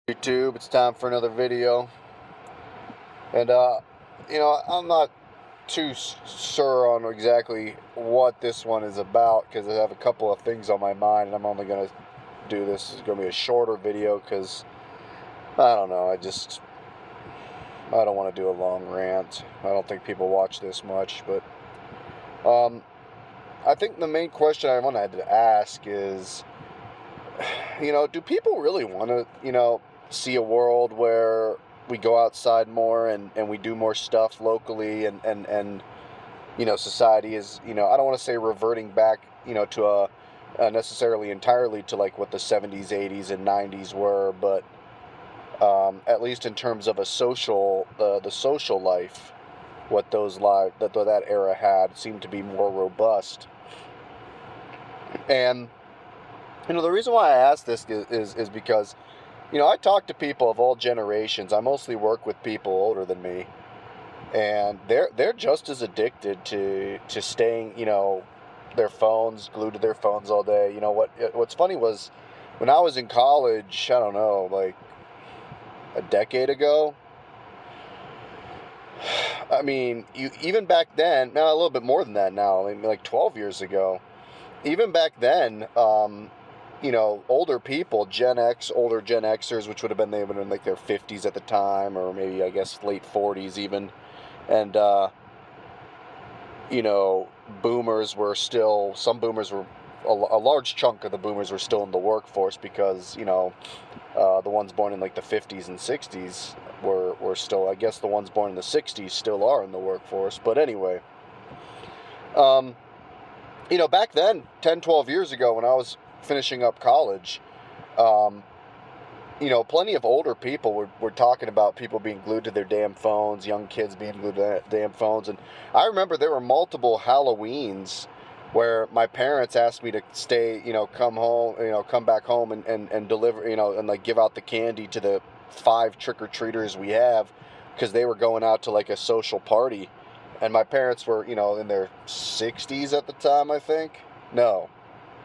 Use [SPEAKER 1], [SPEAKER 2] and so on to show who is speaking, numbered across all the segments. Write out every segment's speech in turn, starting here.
[SPEAKER 1] YouTube, it's time for another video. And I'm not too sure on exactly what this one is about because I have a couple of things on my mind, and I'm only gonna do this. It's gonna be a shorter video because I don't know. I don't want to do a long rant. I don't think people watch this much, but I think the main question I wanted to ask is, do people really want to, see a world where we go outside more and we do more stuff locally and society is, I don't want to say reverting back, to a necessarily entirely to like what the 70s, 80s, and 90s were, but at least in terms of a social, the social life, what that era had seemed to be more robust. And the reason why I ask this is because I talk to people of all generations. I mostly work with people older than me, and they're just as addicted to staying, their phones, glued to their phones all day. What's funny was when I was in college, I don't know, like a decade ago. I mean, even back then, now a little bit more than that now, I mean, like 12 years ago. Even back then, older people, older Gen Xers, which would have been, they would have been like their 50s at the time, or maybe, I guess, late 40s even. And, boomers were still, some boomers were, a large chunk of the boomers were still in the workforce because, the ones born in like the 50s and 60s were still, I guess the ones born in the 60s still are in the workforce. But anyway, back then, 10, 12 years ago when I was finishing up college, plenty of older people were talking about people being glued to their damn phones, young kids being glued to their damn phones. And I remember there were multiple Halloweens where my parents asked me to stay, come home, come back home and deliver, and like give out the candy to the 5 trick-or-treaters we have because they were going out to like a social party. And my parents were, in their 60s at the time, I think. No,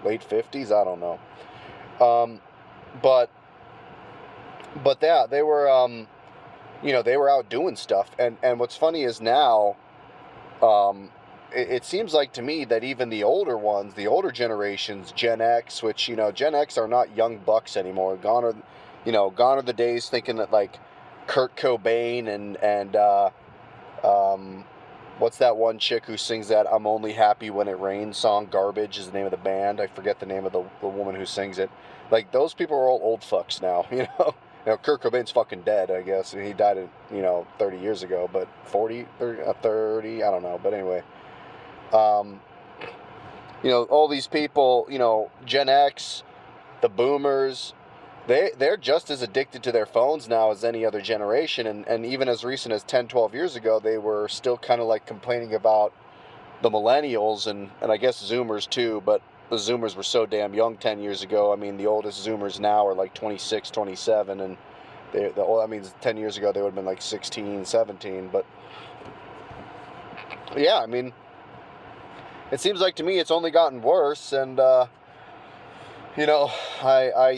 [SPEAKER 1] late 50s, I don't know. But yeah, they were, they were out doing stuff. And what's funny is now, it seems like to me that even the older ones, the older generations, Gen X, which, Gen X are not young bucks anymore. Gone are the days thinking that like Kurt Cobain and what's that one chick who sings that "I'm Only Happy When It Rains" song? Garbage is the name of the band. I forget the name of the woman who sings it. Like, those people are all old fucks now, Kurt Cobain's fucking dead, I guess. He died, 30 years ago, but 30, I don't know. But anyway, all these people, Gen X, the boomers, they're just as addicted to their phones now as any other generation. And even as recent as 10, 12 years ago, they were still kind of like complaining about the millennials and I guess Zoomers too, but the Zoomers were so damn young 10 years ago. I mean, the oldest Zoomers now are like 26, 27, and 10 years ago they would have been like 16, 17. But yeah, I mean, it seems like to me it's only gotten worse, and I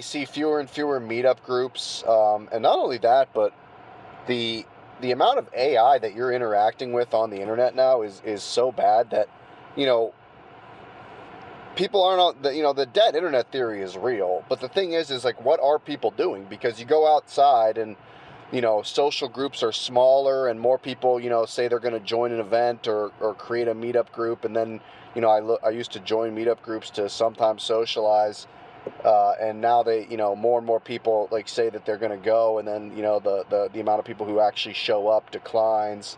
[SPEAKER 1] see fewer and fewer meetup groups, and not only that, but the amount of AI that you're interacting with on the internet now is so bad that, people aren't, the dead internet theory is real. But the thing is like, what are people doing? Because you go outside and, social groups are smaller and more people, say they're going to join an event or create a meetup group. And then, I used to join meetup groups to sometimes socialize. And now they, more and more people like say that they're going to go, and then, the amount of people who actually show up declines,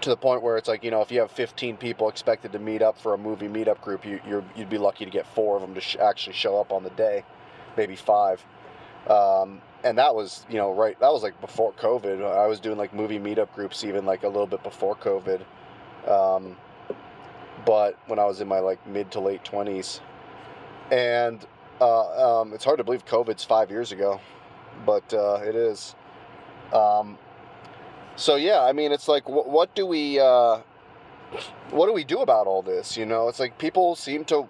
[SPEAKER 1] to the point where it's like, if you have 15 people expected to meet up for a movie meetup group, you'd be lucky to get 4 of them to actually show up on the day, maybe 5. And that was, that was like before COVID. I was doing like movie meetup groups even like a little bit before COVID. But when I was in my like mid to late 20s, and it's hard to believe COVID's 5 years ago, but it is. So yeah, I mean, it's like, what do we do about all this? It's like people seem to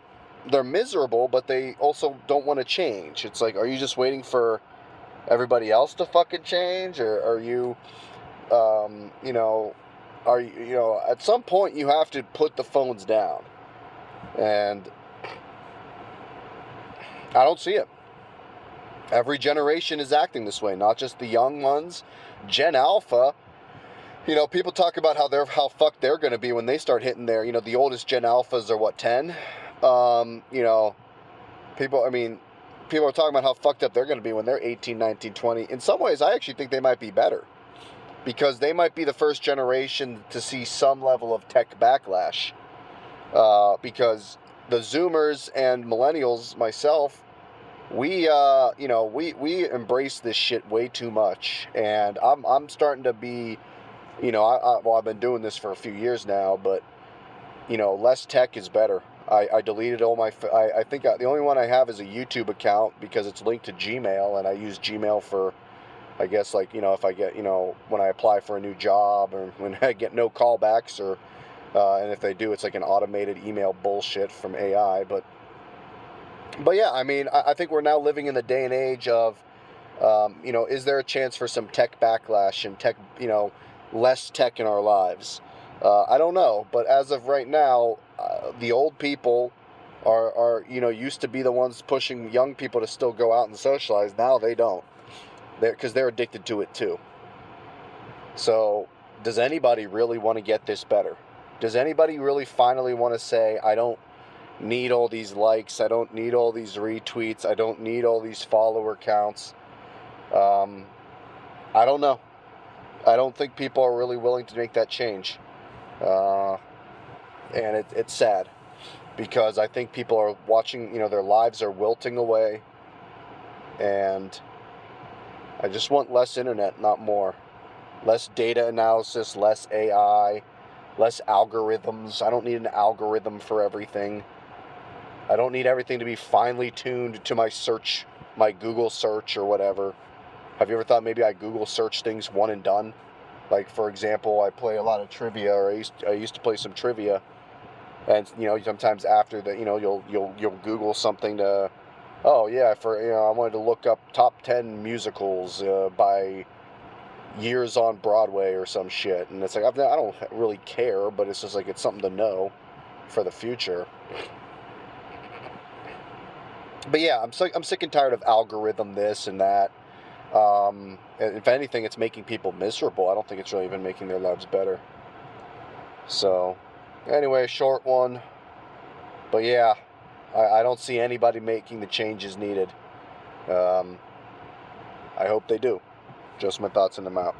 [SPEAKER 1] they're miserable, but they also don't want to change. It's like, are you just waiting for everybody else to fucking change, or are you, you know, are you know, at some point you have to put the phones down, and I don't see it. Every generation is acting this way, not just the young ones. Gen Alpha, you know, people talk about how fucked they're going to be when they start hitting their, you know, the oldest Gen Alphas are what, 10? You know, people are talking about how fucked up they're going to be when they're 18, 19, 20. In some ways, I actually think they might be better, because they might be the first generation to see some level of tech backlash. Because the Zoomers and Millennials, myself, we embrace this shit way too much, and I'm starting to be, you know, I've been doing this for a few years now, but, you know, less tech is better. I deleted all my, I think the only one I have is a YouTube account, because it's linked to Gmail, and I use Gmail for, I guess, like, you know, if I get, you know, when I apply for a new job, or when I get no callbacks, or, and if they do, it's like an automated email bullshit from AI, but yeah, I mean, I think we're now living in the day and age of, you know, is there a chance for some tech backlash and tech, you know, less tech in our lives? I don't know, but as of right now, the old people are, you know, used to be the ones pushing young people to still go out and socialize. Now they don't, because they're addicted to it too. So, does anybody really want to get this better? Does anybody really finally want to say, I don't need all these likes, I don't need all these retweets, I don't need all these follower counts? I don't know. I don't think people are really willing to make that change. And it's sad, because I think people are watching, you know, their lives are wilting away, and I just want less internet, not more. Less data analysis, less AI, less algorithms. I don't need an algorithm for everything. I don't need everything to be finely tuned to my search, my Google search or whatever. Have you ever thought maybe I Google search things one and done? Like, for example, I play a lot of trivia, or I used to play some trivia, and, you know, sometimes after that, you know, you'll Google something to, oh yeah, for, you know, I wanted to look up top 10 musicals by years on Broadway or some shit, and it's like, I don't really care, but it's just like, it's something to know for the future. But yeah, I'm sick and tired of algorithm this and that. And if anything, it's making people miserable. I don't think it's really even making their lives better. So, anyway, short one. But yeah, I don't see anybody making the changes needed. I hope they do. Just my thoughts, and I'm out.